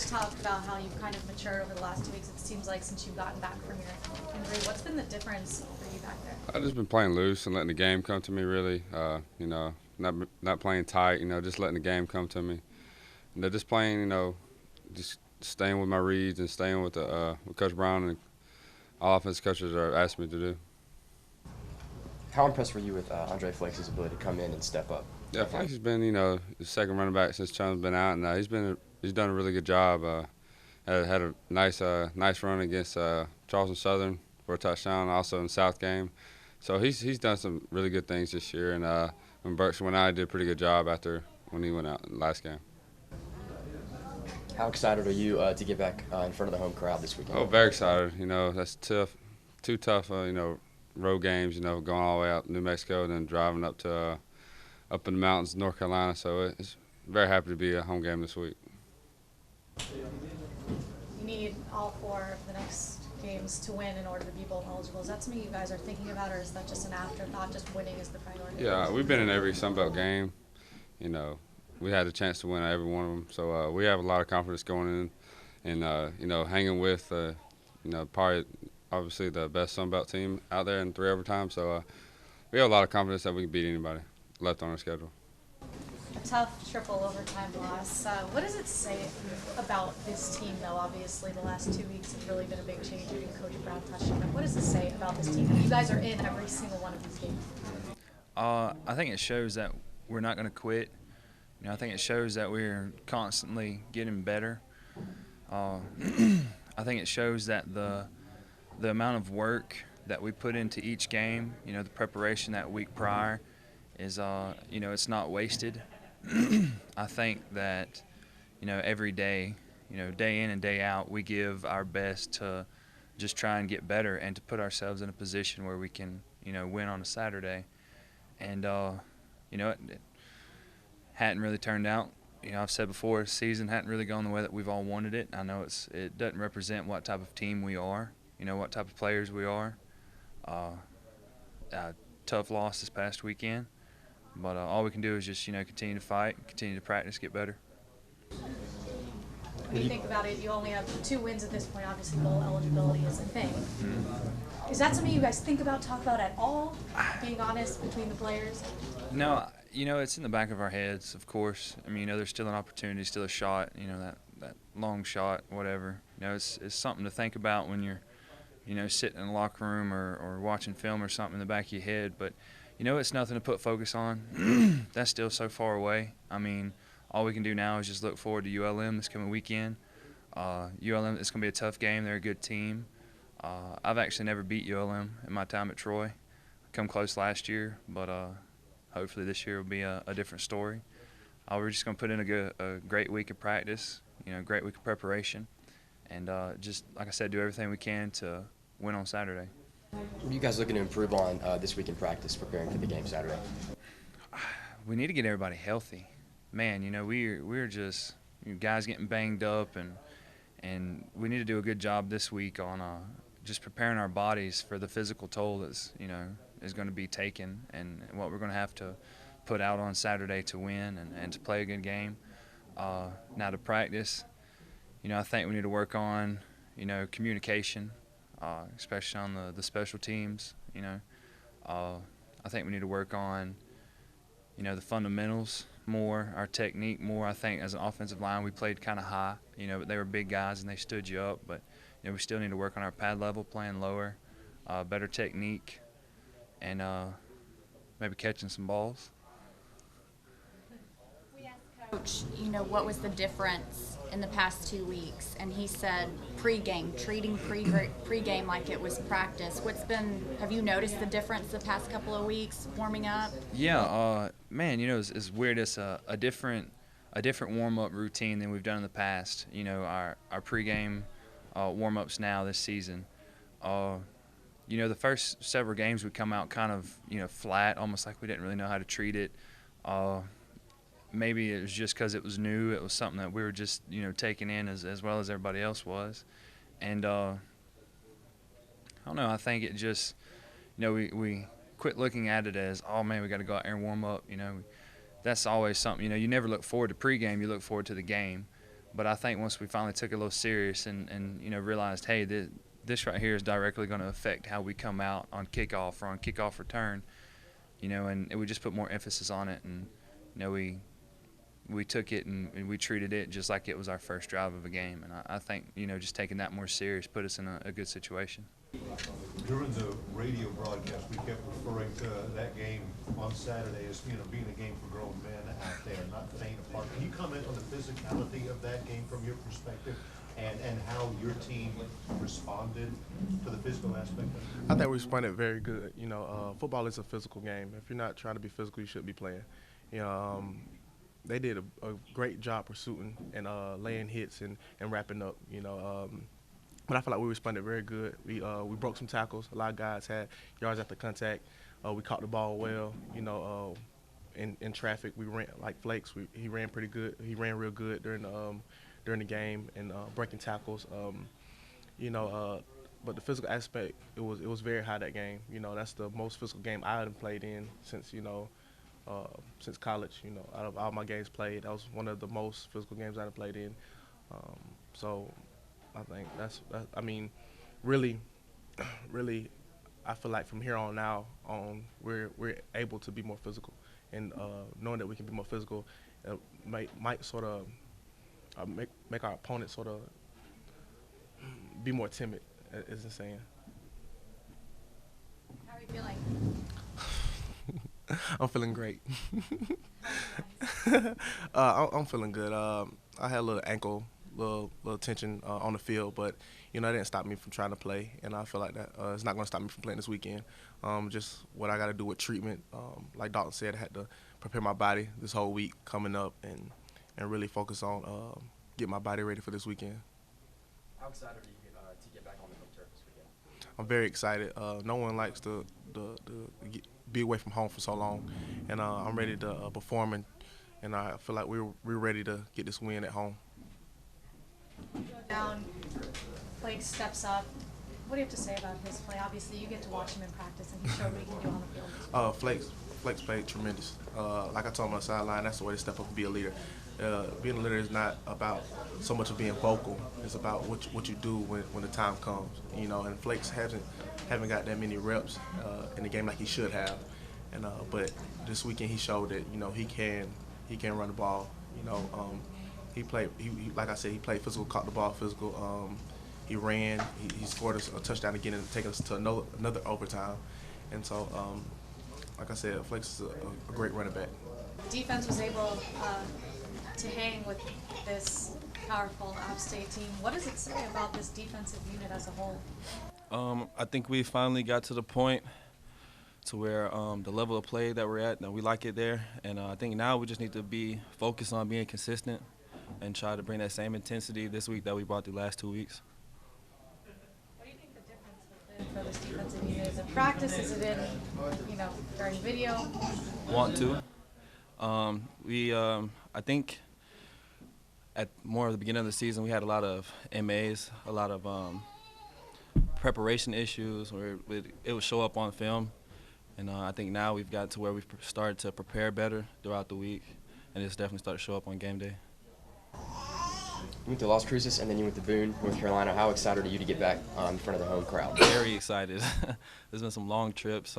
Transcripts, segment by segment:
Coach talked about how you've kind of matured over the last 2 weeks. It seems like since you've gotten back from your injury. What's been the difference for you back there? I've just been playing loose and letting the game come to me. Really, not playing tight. Just letting the game come to me. Just playing. Just staying with my reads and staying with what Coach Brown and all offensive coaches are asking me to do. How impressed were you with Andre Flex' ability to come in and step up? Yeah, Flex has been the second running back since Chum's been out, and he's done a really good job. Had a nice run against Charleston Southern for a touchdown, also in the South game. So he's done some really good things this year, and when Burks went out, he did a pretty good job after when he went out in the last game. How excited are you to get back in front of the home crowd this weekend? Oh, very excited. That's tough, two tough, road games. Going all the way out to New Mexico and then driving up to up in the mountains, North Carolina. So it's very happy to be a home game this week. You need all 4 of the next games to win in order to be bowl eligible. Is that something you guys are thinking about, or is that just an afterthought, just winning is the priority? Yeah, we've been in every Sun Belt game. We had a chance to win every one of them. So we have a lot of confidence going in and, hanging with, probably obviously the best Sun Belt team out there in 3 overtime. So we have a lot of confidence that we can beat anybody left on our schedule. A tough triple overtime loss. What does it say about this team, though? Obviously, the last 2 weeks have really been a big change. Even Coach Brown touched on it. What does it say about this team? You guys are in every single one of these games. I think it shows that we're not going to quit. I think it shows that we're constantly getting better. I think it shows that the amount of work that we put into each game, the preparation that week prior, is it's not wasted. I think that every day, day in and day out, we give our best to just try and get better and to put ourselves in a position where we can win on a Saturday. And it hadn't really turned out. I've said before, the season hadn't really gone the way that we've all wanted it. I know it doesn't represent what type of team we are, what type of players we are. Tough loss this past weekend. But all we can do is just, continue to fight, continue to practice, get better. When you think about it, you only have 2 wins at this point. Obviously, bowl eligibility is a thing. Mm-hmm. Is that something you guys think about, talk about at all, being honest between the players? No, it's in the back of our heads, of course. There's still an opportunity, still a shot, that long shot, whatever. It's something to think about when you're, sitting in the locker room or watching film or something in the back of your head. But it's nothing to put focus on. That's still so far away. All we can do now is just look forward to ULM this coming weekend. ULM, it's going to be a tough game. They're a good team. I've actually never beat ULM in my time at Troy. I come close last year, but hopefully this year will be a different story. We're just going to put in a great week of practice, great week of preparation, and just, like I said, do everything we can to win on Saturday. What are you guys looking to improve on this week in practice, preparing for the game Saturday? We need to get everybody healthy. Man, we're just guys getting banged up, and we need to do a good job this week on just preparing our bodies for the physical toll that's is going to be taken and what we're going to have to put out on Saturday to win and to play a good game. Now to practice, I think we need to work on communication. Especially on the special teams, I think we need to work on, the fundamentals more, our technique more. I think as an offensive line we played kind of high, but they were big guys and they stood you up. But, we still need to work on our pad level, playing lower, better technique, and maybe catching some balls. We asked Coach, what was the difference in the past 2 weeks, and he said pregame, treating pregame like it was practice. Have you noticed the difference the past couple of weeks warming up? Yeah, man, it's weird. It's a different warm-up routine than we've done in the past. Our pregame warm-ups now this season. The first several games we come out kind of flat, almost like we didn't really know how to treat it. Maybe it was just because it was new. It was something that we were just, taking in as well as everybody else was. And I don't know, I think it just, we quit looking at it as, oh, man, we got to go out there and warm up. That's always something, you never look forward to pregame, you look forward to the game. But I think once we finally took it a little serious and realized, hey, this right here is directly going to affect how we come out on kickoff or on kickoff return, and we just put more emphasis on it, and we took it and we treated it just like it was our first drive of a game. And I think just taking that more serious put us in a good situation. During the radio broadcast, we kept referring to that game on Saturday as being a game for grown men out there, not faint apart. Can you comment on the physicality of that game from your perspective, and how your team responded to the physical aspect of it? I think we responded very good. Football is a physical game. If you're not trying to be physical, you shouldn't be playing. They did a great job pursuing and laying hits and wrapping up. But I feel like we responded very good. We broke some tackles. A lot of guys had yards after contact. We caught the ball well. In traffic, we ran like Flakes. He ran pretty good. He ran real good during the game and breaking tackles. But the physical aspect, it was very high that game. That's the most physical game I had played in since college. Out of all my games played, that was one of the most physical games I had played in. So I think really, I feel like from here on out, we're able to be more physical, and knowing that we can be more physical, might sort of make our opponent sort of be more timid. Is the saying. How are you feeling? I'm feeling great. I'm feeling good. I had a little ankle, little tension on the field, but it didn't stop me from trying to play, and I feel like that it's not going to stop me from playing this weekend. Just what I got to do with treatment. Like Dalton said, I had to prepare my body this whole week coming up, and really focus on get my body ready for this weekend. How excited are you to get back on the home turf this weekend? I'm very excited. No one likes to be away from home for so long, and I'm ready to perform, and I feel like we're ready to get this win at home. Down, Blake steps up. What do you have to say about his play? Obviously, you get to watch him in practice, and he showed what he can do on the field. Flakes played tremendous. Like I told him on the sideline, that's the way to step up and be a leader. Being a leader is not about so much of being vocal. It's about what you do when the time comes. And Flakes haven't got that many reps in the game like he should have. And but this weekend he showed that he can run the ball. He played. He like I said, he played physical, caught the ball physical. He ran. He scored a touchdown again and taking us to another overtime. And so, like I said, Flakes is a great running back. Defense was able to hang with this powerful App State team. What does it say about this defensive unit as a whole? I think we finally got to the point to where the level of play that we're at, that we like it there. And I think now we just need to be focused on being consistent and try to bring that same intensity this week that we brought the last 2 weeks. What do you think the difference has been for this defensive unit? Is it practice? Is it in, during video? Want to. I think at more of the beginning of the season, we had a lot of MAs, a lot of preparation issues where it would show up on film. And I think now we've got to where we've started to prepare better throughout the week, and it's definitely started to show up on game day. You went to Las Cruces and then you went to Boone, North Carolina. How excited are you to get back in front of the home crowd? Very excited. There's been some long trips.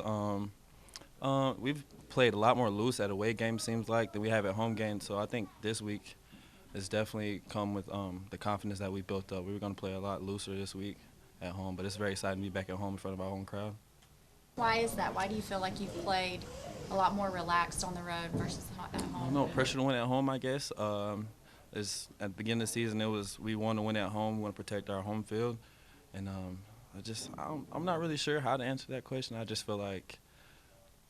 We've played a lot more loose at away games, seems like, than we have at home games. So I think this week has definitely come with the confidence that we built up. We were going to play a lot looser this week at home, but it's very exciting to be back at home in front of our home crowd. Why is that? Why do you feel like you've played a lot more relaxed on the road versus at home? No pressure to win at home, I guess. At the beginning of the season, it was we want to win at home, we want to protect our home field, and I'm not really sure how to answer that question. I just feel like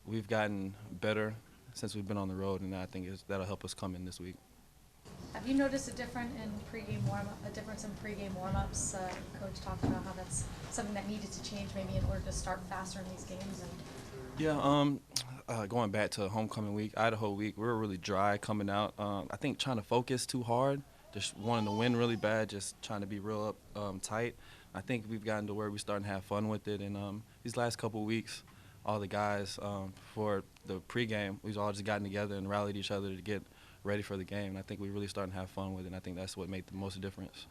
we've gotten better since we've been on the road, and I think that'll help us come in this week. Have you noticed a difference in pregame warm-ups? Coach talked about how that's something that needed to change maybe in order to start faster in these games. Going back to homecoming week, Idaho week, we were really dry coming out. I think trying to focus too hard, just wanting to win really bad, just trying to be real tight. I think we've gotten to where we're starting to have fun with it. And these last couple of weeks, all the guys for the pregame, we've all just gotten together and rallied each other to get ready for the game. And I think we're really starting to have fun with it, and I think that's what made the most difference.